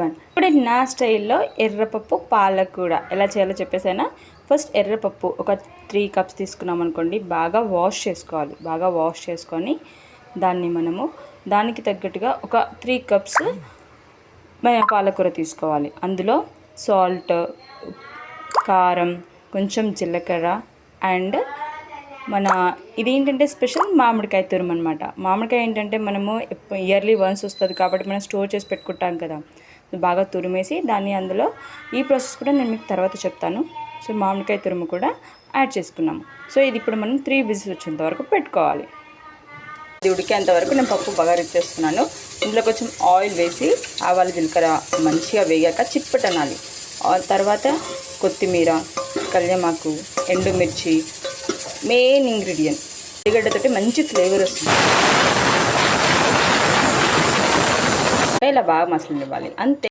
1. ఇప్పుడు నా స్టైల్లో ఎర్రపప్పు పాలకూర ఎలా చేయాలో చెప్పేసానా. ఫస్ట్ ఎర్రపప్పు ఒక 3 కప్స్ తీసుకున్నాం అనుకోండి, బాగా వాష్ చేసుకోవాలి. బాగా వాష్ చేసుకొని దాన్ని మనము దానికి తగ్గట్టుగా ఒక 3 కప్స్ పాలకూర తీసుకోవాలి. అందులో సాల్ట్, కారం, కొంచెం జీలకర్ర అండ్ మన ఇదేంటంటే స్పెషల్ మామిడికాయ తురుము అనమాట. మామిడికాయ ఏంటంటే మనము ఇయర్లీ వన్స్ వస్తుంది కాబట్టి మనం స్టోర్ చేసి పెట్టుకుంటాం కదా. బాగా తురిమేసి దాన్ని అందులో ఈ ప్రాసెస్ కూడా నేను మీకు తర్వాత చెప్తాను. సో మామిడికాయ తురుము కూడా యాడ్ చేసుకున్నాము. సో ఇది ఇప్పుడు మనం 3 విజిల్స్ వచ్చేంత వరకు పెట్టుకోవాలి. ఇది ఉడికేంత వరకు నేను పప్పు బగారెచ్చేస్తున్నాను. ఇందులో కొంచెం ఆయిల్ వేసి ఆవాలు జీలకర్ర మంచిగా వేగాక చిట్పటనాలి. తర్వాత కొత్తిమీర, కళ్యామాకు, ఎండుమిర్చి మెయిన్ ఇంగ్రీడియంట్. ఉల్లిగడ్డతోటి మంచి ఫ్లేవర్ వస్తుంది. ఇలా బాగా మసాలా ఇవ్వాలి అంతే.